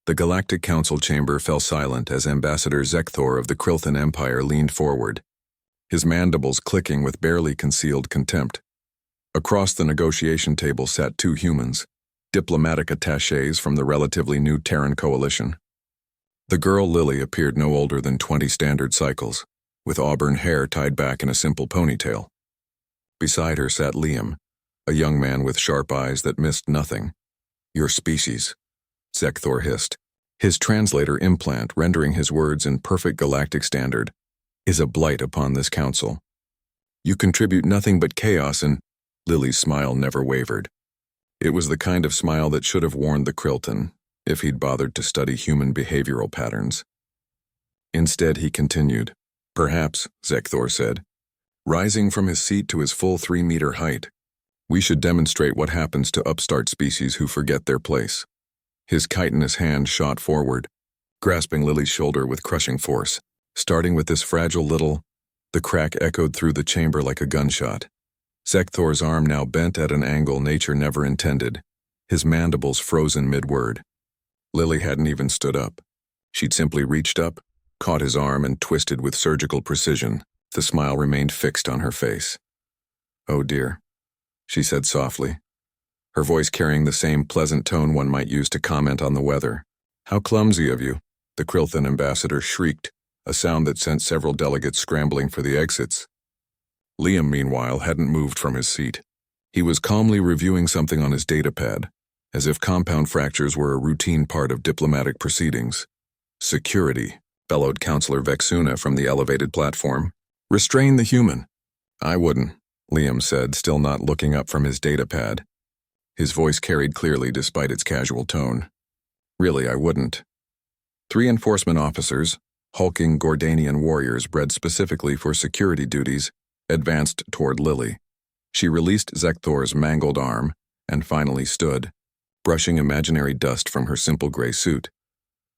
The Galactic Council chamber fell silent as Ambassador Zekthor of the Krilthan Empire leaned forward, his mandibles clicking with barely concealed contempt. Across the negotiation table sat two humans, diplomatic attachés from the relatively new Terran coalition. The girl Lily appeared no older than 20 standard cycles, with auburn hair tied back in a simple ponytail. Beside her sat Liam, a young man with sharp eyes that missed nothing. "Your species," Zekthor hissed, his translator implant rendering his words in perfect galactic standard, "is a blight upon this council. You contribute nothing but chaos and—" Lily's smile never wavered. It was the kind of smile that should have warned the Krilton, if he'd bothered to study human behavioral patterns. Instead, he continued. "Perhaps," Zekthor said, rising from his seat to his full 3-meter height, "we should demonstrate what happens to upstart species who forget their place." His chitinous hand shot forward, grasping Lily's shoulder with crushing force. Starting with this fragile little, the crack echoed through the chamber like a gunshot. Zekthor's arm now bent at an angle nature never intended, his mandibles frozen mid-word. Lily hadn't even stood up. She'd simply reached up, caught his arm, and twisted with surgical precision. The smile remained fixed on her face. "Oh dear," she said softly, her voice carrying the same pleasant tone one might use to comment on the weather. "How clumsy of you," the Krilthan ambassador shrieked, a sound that sent several delegates scrambling for the exits. Liam, meanwhile, hadn't moved from his seat. He was calmly reviewing something on his datapad, as if compound fractures were a routine part of diplomatic proceedings. "Security," bellowed Counselor Vexuna from the elevated platform. "Restrain the human." "I wouldn't," Liam said, still not looking up from his datapad. His voice carried clearly despite its casual tone. "Really, I wouldn't." 3 enforcement officers, hulking Gordanian warriors bred specifically for security duties, advanced toward Lily. She released Zekthor's mangled arm and finally stood, brushing imaginary dust from her simple gray suit.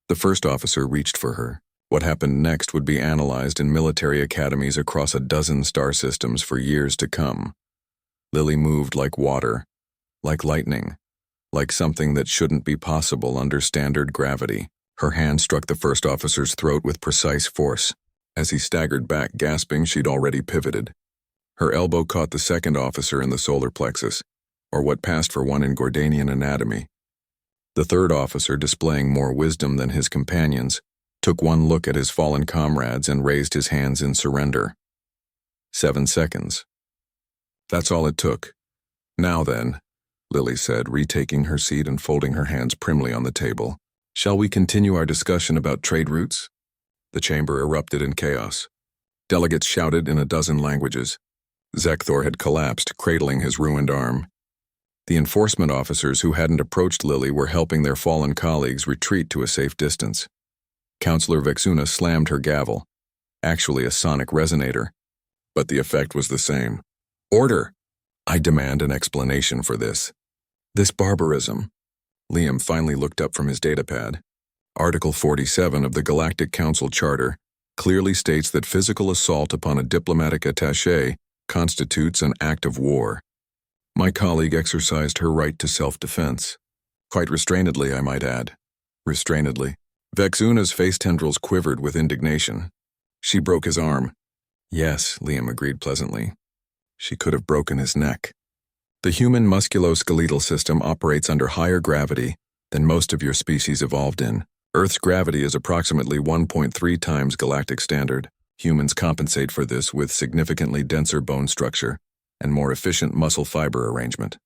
The first officer reached for her. What happened next would be analyzed in military academies across a dozen star systems for years to come. Lily moved like water, like lightning, like something that shouldn't be possible under standard gravity. Her hand struck the first officer's throat with precise force. As he staggered back, gasping, she'd already pivoted. Her elbow caught the second officer in the solar plexus, or what passed for one in Gordanian anatomy. The third officer, displaying more wisdom than his companions, took one look at his fallen comrades and raised his hands in surrender. 7 seconds. That's all it took. "Now then," Lily said, retaking her seat and folding her hands primly on the table, "shall we continue our discussion about trade routes?" The chamber erupted in chaos. Delegates shouted in a dozen languages. Zekthor had collapsed, cradling his ruined arm. The enforcement officers who hadn't approached Lily were helping their fallen colleagues retreat to a safe distance. Counselor Vexuna slammed her gavel, actually a sonic resonator, but the effect was the same. "Order! I demand an explanation for this. This barbarism." Liam finally looked up from his datapad. Article 47 of the Galactic Council Charter clearly states that physical assault upon a diplomatic attaché constitutes an act of war. My colleague exercised her right to self-defense. Quite restrainedly, I might add. Restrainedly. Vexuna's face tendrils quivered with indignation. "She broke his arm." "Yes," Liam agreed pleasantly. "She could have broken his neck." The human musculoskeletal system operates under higher gravity than most of your species evolved in. Earth's gravity is approximately 1.3 times galactic standard. Humans compensate for this with significantly denser bone structure and more efficient muscle fiber arrangement.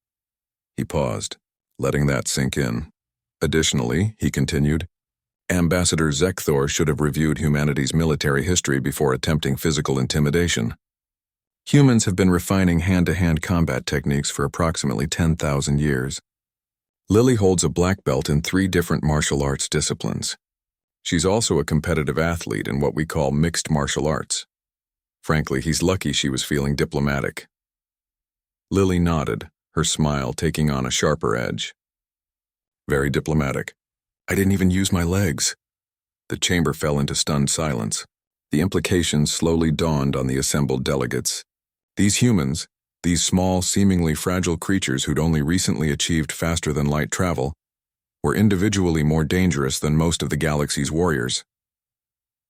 He paused, letting that sink in. Additionally, he continued, Ambassador Zekthor should have reviewed humanity's military history before attempting physical intimidation. Humans have been refining hand-to-hand combat techniques for approximately 10,000 years. Lily holds a black belt in 3 different martial arts disciplines. She's also a competitive athlete in what we call mixed martial arts. Frankly, he's lucky she was feeling diplomatic. Lily nodded, her smile taking on a sharper edge. Very diplomatic. I didn't even use my legs. The chamber fell into stunned silence. The implications slowly dawned on the assembled delegates. These humans, these small, seemingly fragile creatures who'd only recently achieved faster-than-light travel, were individually more dangerous than most of the galaxy's warriors.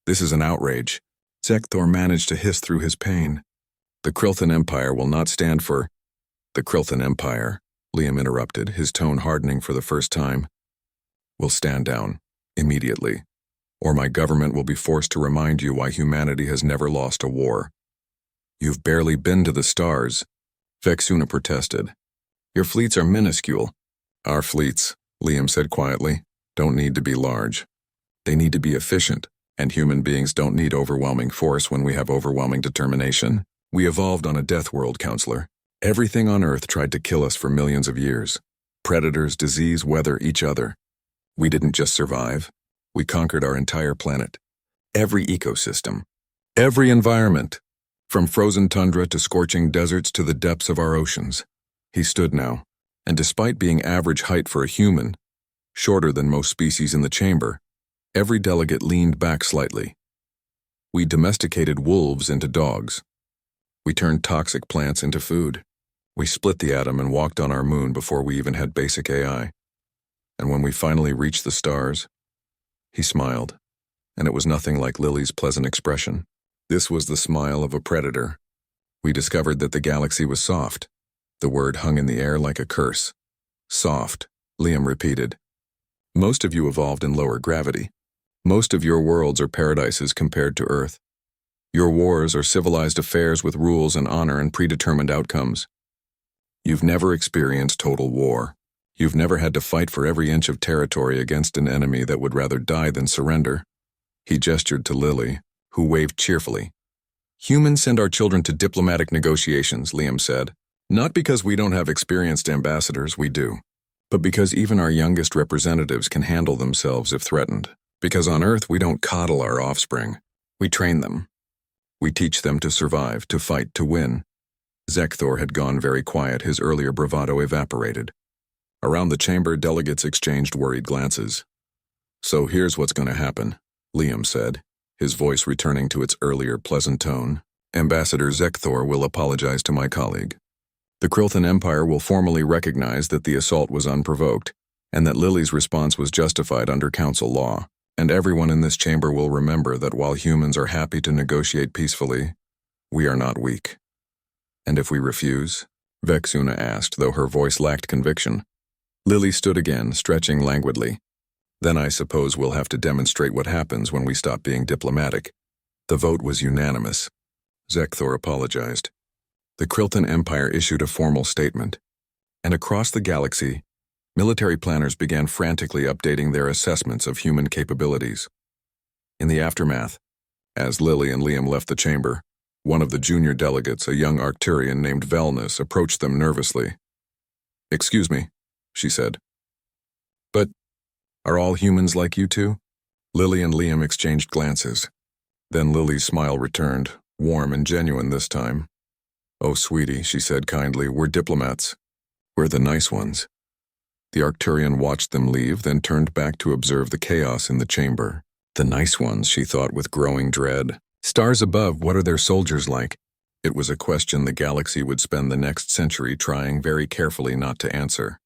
This is an outrage. Zekthor managed to hiss through his pain. The Krilthan Empire will not stand for— The Krilthan Empire, Liam interrupted, his tone hardening for the first time, will stand down, immediately, or my government will be forced to remind you why humanity has never lost a war. You've barely been to the stars, Vexuna protested. Your fleets are minuscule. Our fleets, Liam said quietly, don't need to be large. They need to be efficient, and human beings don't need overwhelming force when we have overwhelming determination. We evolved on a death world, Counselor. Everything on Earth tried to kill us for millions of years. Predators, disease, weather, each other. We didn't just survive. We conquered our entire planet. Every ecosystem. Every environment. From frozen tundra to scorching deserts to the depths of our oceans. He stood now, and despite being average height for a human, shorter than most species in the chamber, every delegate leaned back slightly. We domesticated wolves into dogs. We turned toxic plants into food. We split the atom and walked on our moon before we even had basic AI. And when we finally reached the stars, he smiled, and it was nothing like Lily's pleasant expression. This was the smile of a predator. We discovered that the galaxy was soft. The word hung in the air like a curse. Soft, Liam repeated. Most of you evolved in lower gravity. Most of your worlds are paradises compared to Earth. Your wars are civilized affairs with rules and honor and predetermined outcomes. You've never experienced total war. You've never had to fight for every inch of territory against an enemy that would rather die than surrender. He gestured to Lily, who waved cheerfully. Humans send our children to diplomatic negotiations, Liam said. Not because we don't have experienced ambassadors, we do. But because even our youngest representatives can handle themselves if threatened. Because on Earth we don't coddle our offspring. We train them. We teach them to survive, to fight, to win. Zekthor had gone very quiet, his earlier bravado evaporated. Around the chamber, delegates exchanged worried glances. So here's what's going to happen, Liam said, his voice returning to its earlier pleasant tone. Ambassador Zekthor will apologize to my colleague. The Krilthan Empire will formally recognize that the assault was unprovoked, and that Lily's response was justified under council law. And everyone in this chamber will remember that while humans are happy to negotiate peacefully, we are not weak. And if we refuse? Vexuna asked, though her voice lacked conviction. Lily stood again, stretching languidly. Then I suppose we'll have to demonstrate what happens when we stop being diplomatic. The vote was unanimous. Zekthor apologized. The Krilthan Empire issued a formal statement. And across the galaxy, military planners began frantically updating their assessments of human capabilities. In the aftermath, as Lily and Liam left the chamber, one of the junior delegates, a young Arcturian named Velnus, approached them nervously. Excuse me, she said. But are all humans like you two? Lily and Liam exchanged glances. Then Lily's smile returned, warm and genuine this time. Oh, sweetie, she said kindly, we're diplomats. We're the nice ones. The Arcturian watched them leave, then turned back to observe the chaos in the chamber. The nice ones, she thought with growing dread. Stars above, what are their soldiers like? It was a question the galaxy would spend the next century trying very carefully not to answer.